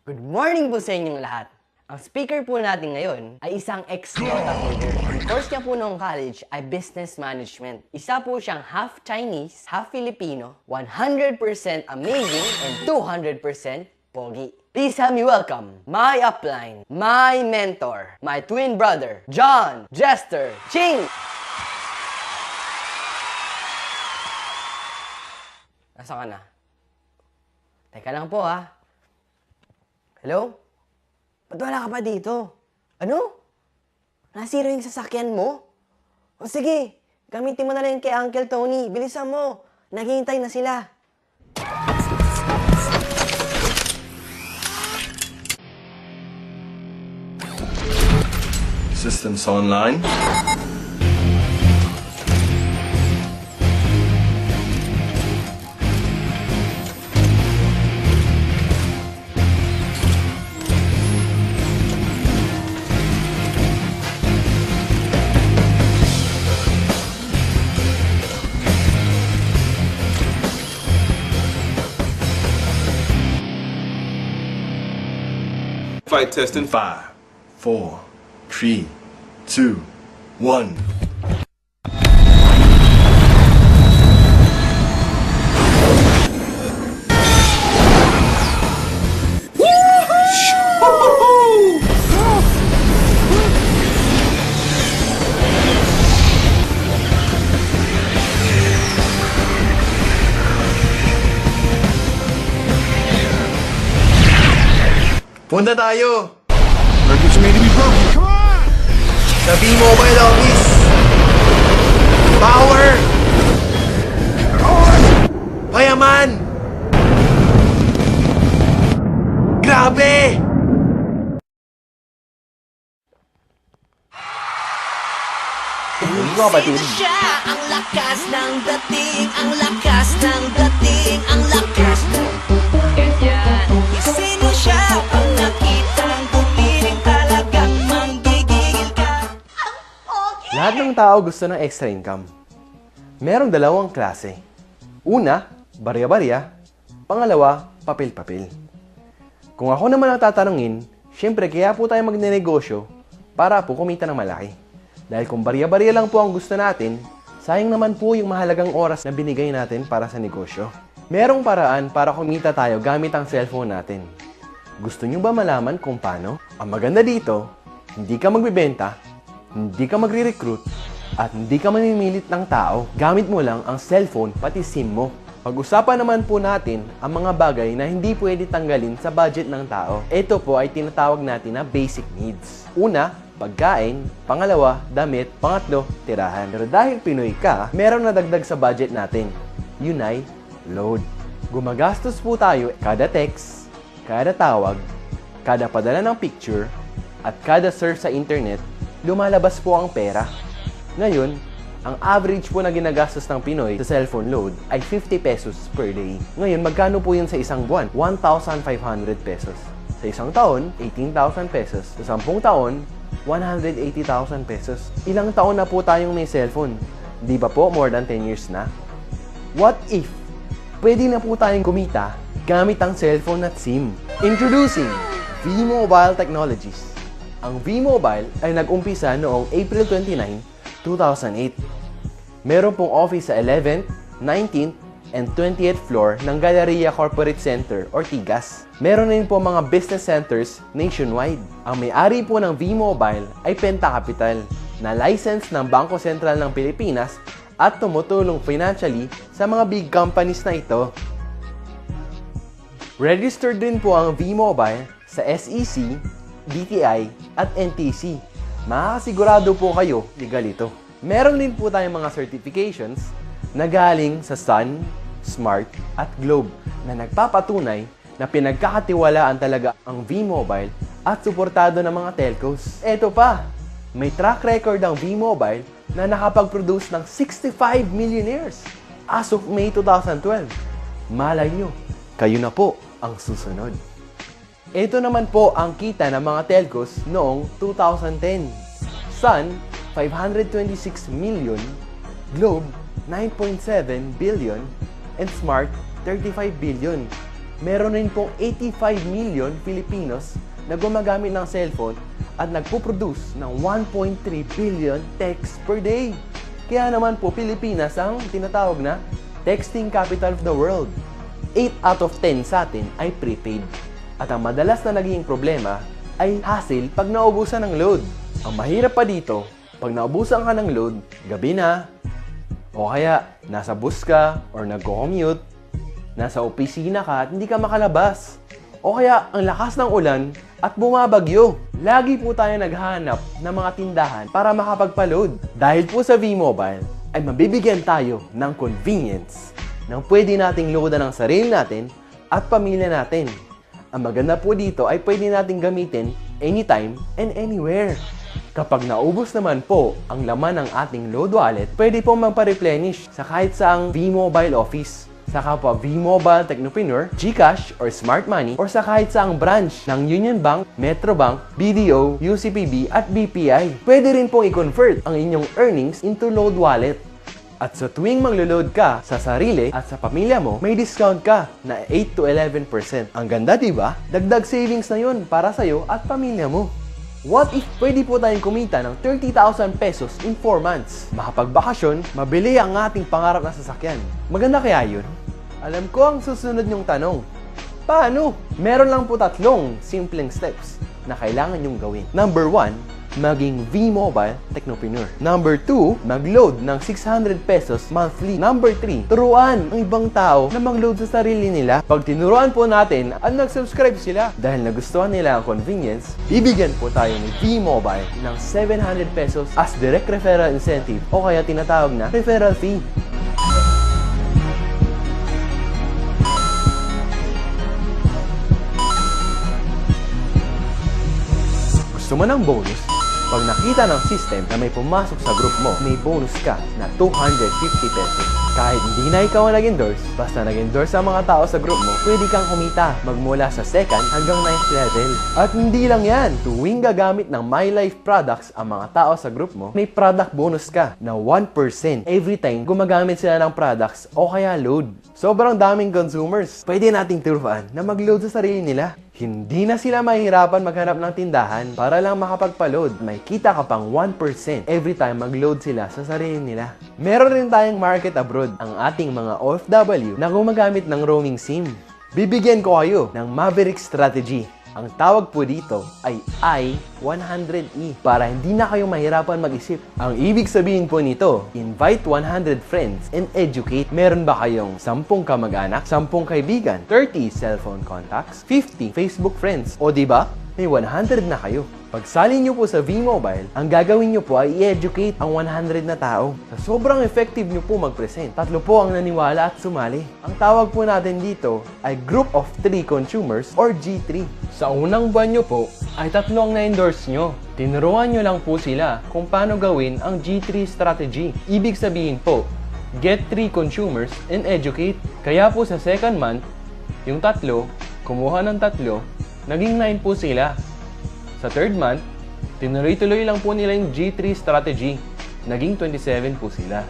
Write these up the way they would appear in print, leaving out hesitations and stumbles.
Good morning po sa inyong lahat. Ang speaker po natin ngayon ay isang ex-Dota player. Ang course niya po noong college ay Business Management. Isa po siyang half Chinese, half Filipino, 100% amazing, and 200% pogi. Please help me welcome my upline, my mentor, my twin brother, John Jester Ching! Nasaan ka na? Teka lang po ha. Hello? Ba't wala ka pa dito? Ano? Nasira yung sasakyan mo? O sige, gamitin mo na lang kay Uncle Tony. Bilisan mo. Naghihintay na sila. Systems online. Flight test in 5, 4, 3, 2, 1. Punta tayo! Circuits are made to be broken. Come on! Sa B-Mobile office! Power! Payaman! Grabe! Kapatid. Siya ang lakas ng dating, ang lakas ng dating, ang lakas ng ganyan. Sino siya pag nakitang gumiling talagang manggigigil ka? Ang pogi! Lahat ng tao gusto ng extra income. Merong dalawang klase. Una, barya-barya. Pangalawa, papel-papel. Kung ako naman ang tatanungin, syempre kaya po tayo magnenegosyo para po kumita ng malaki. Dahil kung barya-barya lang po ang gusto natin, sayang naman po yung mahalagang oras na binigay natin para sa negosyo. Merong paraan para kumita tayo gamit ang cellphone natin. Gusto nyo ba malaman kung paano? Ang maganda dito, hindi ka magbibenta, hindi ka magre-recruit, at hindi ka mamimilit ng tao. Gamit mo lang ang cellphone pati SIM mo. Pag-usapan naman po natin ang mga bagay na hindi pwede tanggalin sa budget ng tao. Ito po ay tinatawag natin na basic needs. Una, pagkain. Pangalawa, damit. Pangatlo, tirahan. Pero dahil Pinoy ka, meron na dagdag sa budget natin. Yun ay load. Gumagastos po tayo kada text, kada tawag, kada padala ng picture, at kada surf sa internet, lumalabas po ang pera. Ngayon, ang average po na ginagastos ng Pinoy sa cellphone load ay 50 pesos per day. Ngayon, magkano po yun sa isang buwan? 1,500 pesos. Sa isang taon, 18,000 pesos. Sa 10 taon, 180,000 pesos. Ilang taon na po tayong may cellphone? Di ba po more than 10 years na? What if pwede na po tayong kumita gamit ang cellphone at SIM? Introducing V-Mobile Technologies. Ang V-Mobile ay nag-umpisa noong April 29, 2008. Meron pong office sa 11th, 19th, and 20th floor ng Galleria Corporate Center or TIGAS. Meron din po mga business centers nationwide. Ang may-ari po ng V-Mobile ay Penta Capital, na license ng Bangko Sentral ng Pilipinas at tumutulong financially sa mga big companies na ito. Registered din po ang V-Mobile sa SEC, DTI, at NTC. Makakasigurado po kayo legal ito. Meron din po tayong mga certifications na galing sa Sun, Smart, at Globe na nagpapatunay na pinagkakatiwalaan talaga ang V-Mobile at suportado ng mga telcos. Eto pa, may track record ang V-Mobile na nakapag-produce ng 65 millionaires as of May 2012. Malay nyo, kayo na po ang susunod. Ito naman po ang kita ng mga telcos noong 2010. Sun, 526 million, Globe, 9.7 billion, and Smart, 35 billion. meron rin pong 85 million Filipinos na gumagamit ng cellphone at nagpo-produce ng 1.3 billion texts per day. Kaya naman po, Pilipinas ang tinatawag na texting capital of the world. 8 out of 10 sa atin ay prepaid. At ang madalas na naging problema ay hassle pag naubusan ng load. Ang mahirap pa dito, pag naubusan ka ng load, gabi na, o kaya nasa bus ka or nagko-commute, nasa opisina ka at hindi ka makalabas. O kaya ang lakas ng ulan at bumabagyo. Lagi po tayo naghahanap ng mga tindahan para makapagpa-load. Dahil po sa V-Mobile ay mabibigyan tayo ng convenience nang pwede nating loadan ang sarili natin at pamilya natin. Ang maganda po dito ay pwede nating gamitin anytime and anywhere. Kapag naubos naman po ang laman ng ating load wallet, pwede po magpa-replenish sa kahit saang V-Mobile office. Sa kapwa V-Mobile Technopreneur, GCash or Smart Money, or sa kahit saang branch ng Union Bank, Metrobank, BDO, UCPB at BPI. Pwede rin pong i-convert ang inyong earnings into load wallet. At sa tuwing maglo-load ka sa sarili at sa pamilya mo, may discount ka na 8 to 11%. Ang ganda, diba? Dagdag savings na yun para sa'yo at pamilya mo. What if pwede po tayong kumita ng 30,000 pesos in 4 months? Makapagbakasyon, mabili ang ating pangarap na sasakyan. Maganda kaya yun? Alam ko ang susunod niyong tanong. Paano? Meron lang po 3 simpleng steps na kailangan niyong gawin. Number 1, maging V-Mobile Technopreneur. Number 2, mag-load ng 600 pesos monthly. Number 3, turuan ang ibang tao na mag-load sa sarili nila. Pag tinuruan po natin at nag-subscribe sila dahil nagustuhan nila ang convenience, bibigyan po tayo ni V-Mobile ng 700 pesos as direct referral incentive o kaya tinatawag na referral fee. Gusto mo ng bonus? Pag nakita ng system na may pumasok sa group mo, may bonus ka na 250 pesos. Kahit hindi na ikaw ang nag-endorse, basta nag-endorse ang mga tao sa group mo, pwede kang kumita magmula sa 2nd hanggang 9th level. At hindi lang yan, tuwing gagamit ng My Life products ang mga tao sa group mo, may product bonus ka na 1% every time gumagamit sila ng products o kaya load. Sobrang daming consumers, pwede nating turuan na mag-load sa sarili nila. Hindi na sila mahihirapan maghanap ng tindahan para lang makapagpa-load. May kita ka pang 1% every time mag-load sila sa sarili nila. Meron rin tayong market abroad, ang ating mga OFW na gumagamit ng roaming SIM. Bibigyan ko kayo ng Maverick Strategy. Ang tawag po dito ay I-100E para hindi na kayo mahirapan mag-isip. Ang ibig sabihin po nito, invite 100 friends and educate. Meron ba kayong 10 kamag-anak, 10 kaibigan, 30 cellphone contacts, 50 Facebook friends, o diba? May 100 na kayo. Pagsali nyo po sa V-Mobile, ang gagawin nyo po ay i-educate ang 100 na tao. Sa sobrang effective nyo po mag-present, 3 po ang naniwala at sumali. Ang tawag po natin dito ay Group of 3 Consumers or G3. Sa unang buwan nyo po, ay 3 ang na-endorse nyo. Tinuruan nyo lang po sila kung paano gawin ang G3 strategy. Ibig sabihin po, get 3 consumers and educate. Kaya po sa 2nd month, yung 3, kumuha ng 3, naging 9 po sila. Sa 3rd month, tinuloy-tuloy lang po nila yung G3 strategy. Naging 27 po sila.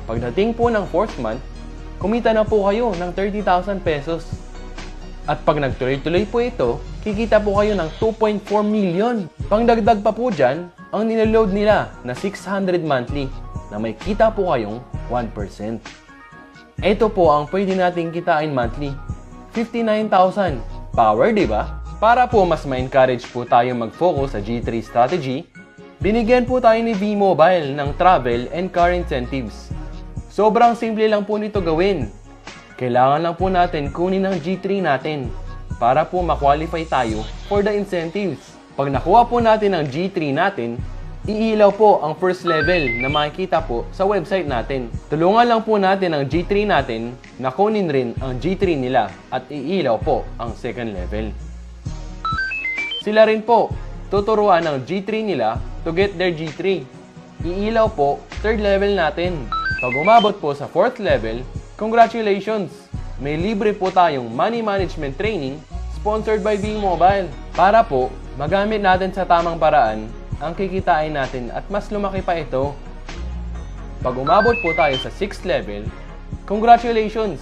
Pagdating po ng 4th month, kumita na po kayo ng 30,000 pesos. At pag nagtuloy-tuloy po ito, kikita po kayo ng 2.4 million. Pangdagdag pa po dyan, ang niload nila na 600 monthly na may kita po kayong 1%. Ito po ang pwede nating kitain monthly. 59,000. Power, di ba? Para po mas ma-encourage po tayo mag-focus sa G3 strategy, binigyan po tayo ni V-Mobile ng travel and car incentives. Sobrang simple lang po nito gawin. Kailangan lang po natin kunin ang G3 natin para po ma-qualify tayo for the incentives. Pag nakuha po natin ang G3 natin, iilaw po ang first level na makikita po sa website natin. Tulungan lang po natin ang G3 natin na kunin rin ang G3 nila at iilaw po ang second level. Sila rin po, tuturuan ng G3 nila to get their G3. Iilaw po, 3rd level natin. Pag umabot po sa 4th level, congratulations! May libre po tayong money management training sponsored by V-Mobile. Para po, magamit natin sa tamang paraan ang kikitain natin at mas lumaki pa ito. Pag umabot po tayo sa 6th level, congratulations!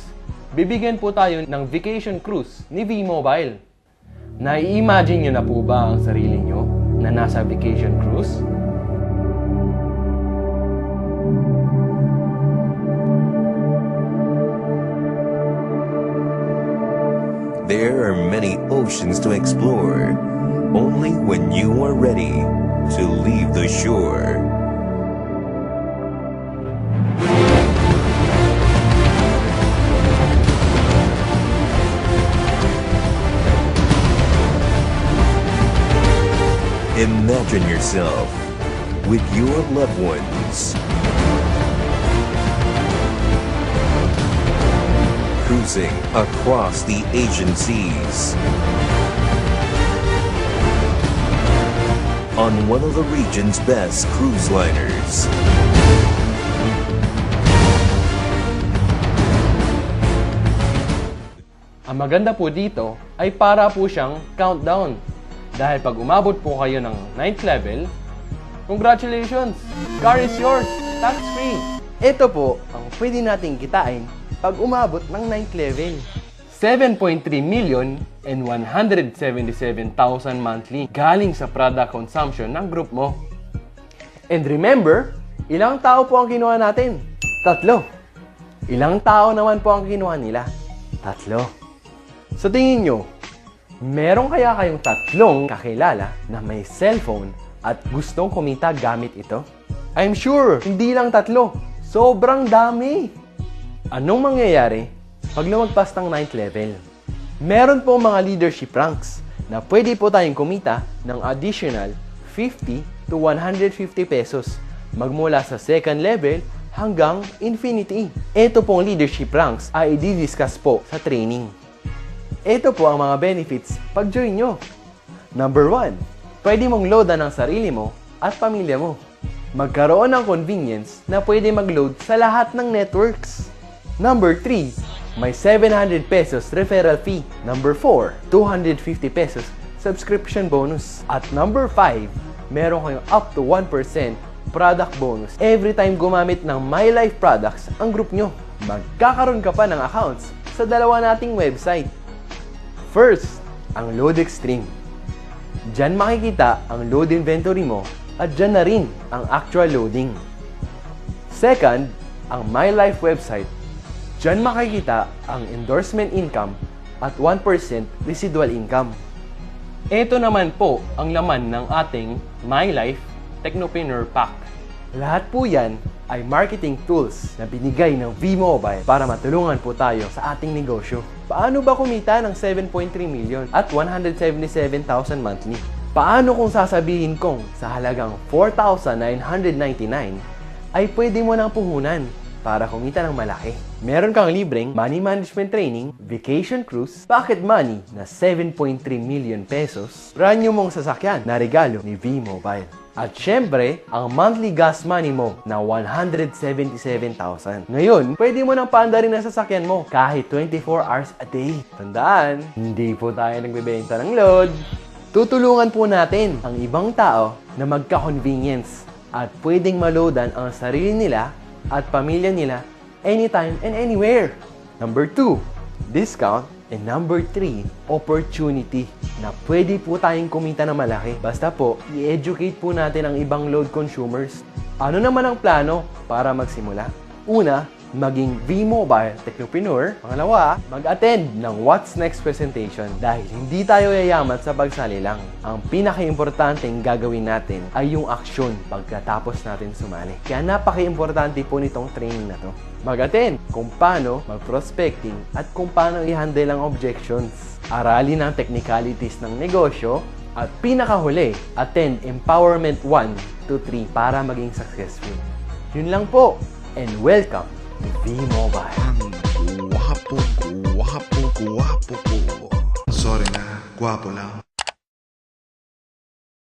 bibigyan po tayo ng vacation cruise ni V-Mobile. Nai-imagine nyo na po ba ang sarili nyo na nasa vacation cruise? There are many oceans to explore, only when you are ready to leave the shore. Imagine yourself with your loved ones cruising across the Asian seas on one of the region's best cruise liners. Ang maganda po dito ay para po siyang countdown. Dahil pag umabot po kayo ng 9th level, congratulations! Car is yours! Tax-free! Ito po ang pwede nating kitain pag umabot ng 9th level. 7.3 million and 177,000 monthly galing sa product consumption ng group mo. And remember, ilang tao po ang kinuha natin? 3. Ilang tao naman po ang kinuha nila? 3. Sa tingin nyo, meron kaya kayong 3 kakilala na may cellphone at gustong kumita gamit ito? I'm sure, hindi lang 3. Sobrang dami! Anong mangyayari pag lumagpas ng 9th level? Meron po mga leadership ranks na pwede po tayong kumita ng additional 50 to 150 pesos magmula sa 2nd level hanggang infinity. Ito pong leadership ranks ay i-discuss po sa training. Ito po ang mga benefits pag join nyo. Number 1, pwede mong loadan ang sarili mo at pamilya mo. Magkaroon ng convenience na pwede mag-load sa lahat ng networks. Number 3, may 700 pesos referral fee. Number 4, 250 pesos subscription bonus. At number 5, meron kayong up to 1% product bonus every time gumamit ng MyLife products ang group nyo. Magkakaroon ka pa ng accounts sa dalawa nating website. First, ang Load Extreme. Diyan makikita ang load inventory mo at diyan na rin ang actual loading. Second, ang MyLife website. Diyan makikita ang endorsement income at 1% residual income. Ito naman po ang laman ng ating MyLife Technopreneur Pack. Lahat po yan ay marketing tools na binigay ng V-Mobile para matulungan po tayo sa ating negosyo. Paano ba kumita ng 7.3 million at 177,000 monthly? Paano kung sasabihin kong sa halagang 4,999 ay pwede mo nang puhunan para kumita ng malaki? Meron kang libreng money management training, vacation cruise, pocket money na 7.3 million pesos, brand new mong sasakyan na regalo ni V-Mobile. At syempre, ang monthly gas money mo na 177,000. Ngayon, pwede mo nang paandarin ang sasakyan mo kahit 24 hours a day. Tandaan, hindi po tayo nagbebenta ng load. Tutulungan po natin ang ibang tao na magka-convenience at pwedeng maloadan ang sarili nila at pamilya nila anytime and anywhere. Number 2, discount. And number 3, opportunity na pwede po tayong kumita na malaki. Basta po, i-educate po natin ang ibang load consumers. Ano naman ang plano para magsimula? Una, maging V-Mobile Technopreneur. Pangalawa, mag-attend ng What's Next presentation dahil hindi tayo yayaman sa pagsali lang. Ang pinaka-importanteng gagawin natin ay yung aksyon pagkatapos natin sumali. Kaya napaka-importante po nitong training na to. Mag-attend kung paano mag-prospecting at kung paano i-handle ang objections. Aralin ang technicalities ng negosyo at pinakahuli, attend Empowerment 1 to 3 para maging successful. Yun lang po, and welcome to V-Mobile. Guwapo ko. Sorry na, guwapo lang.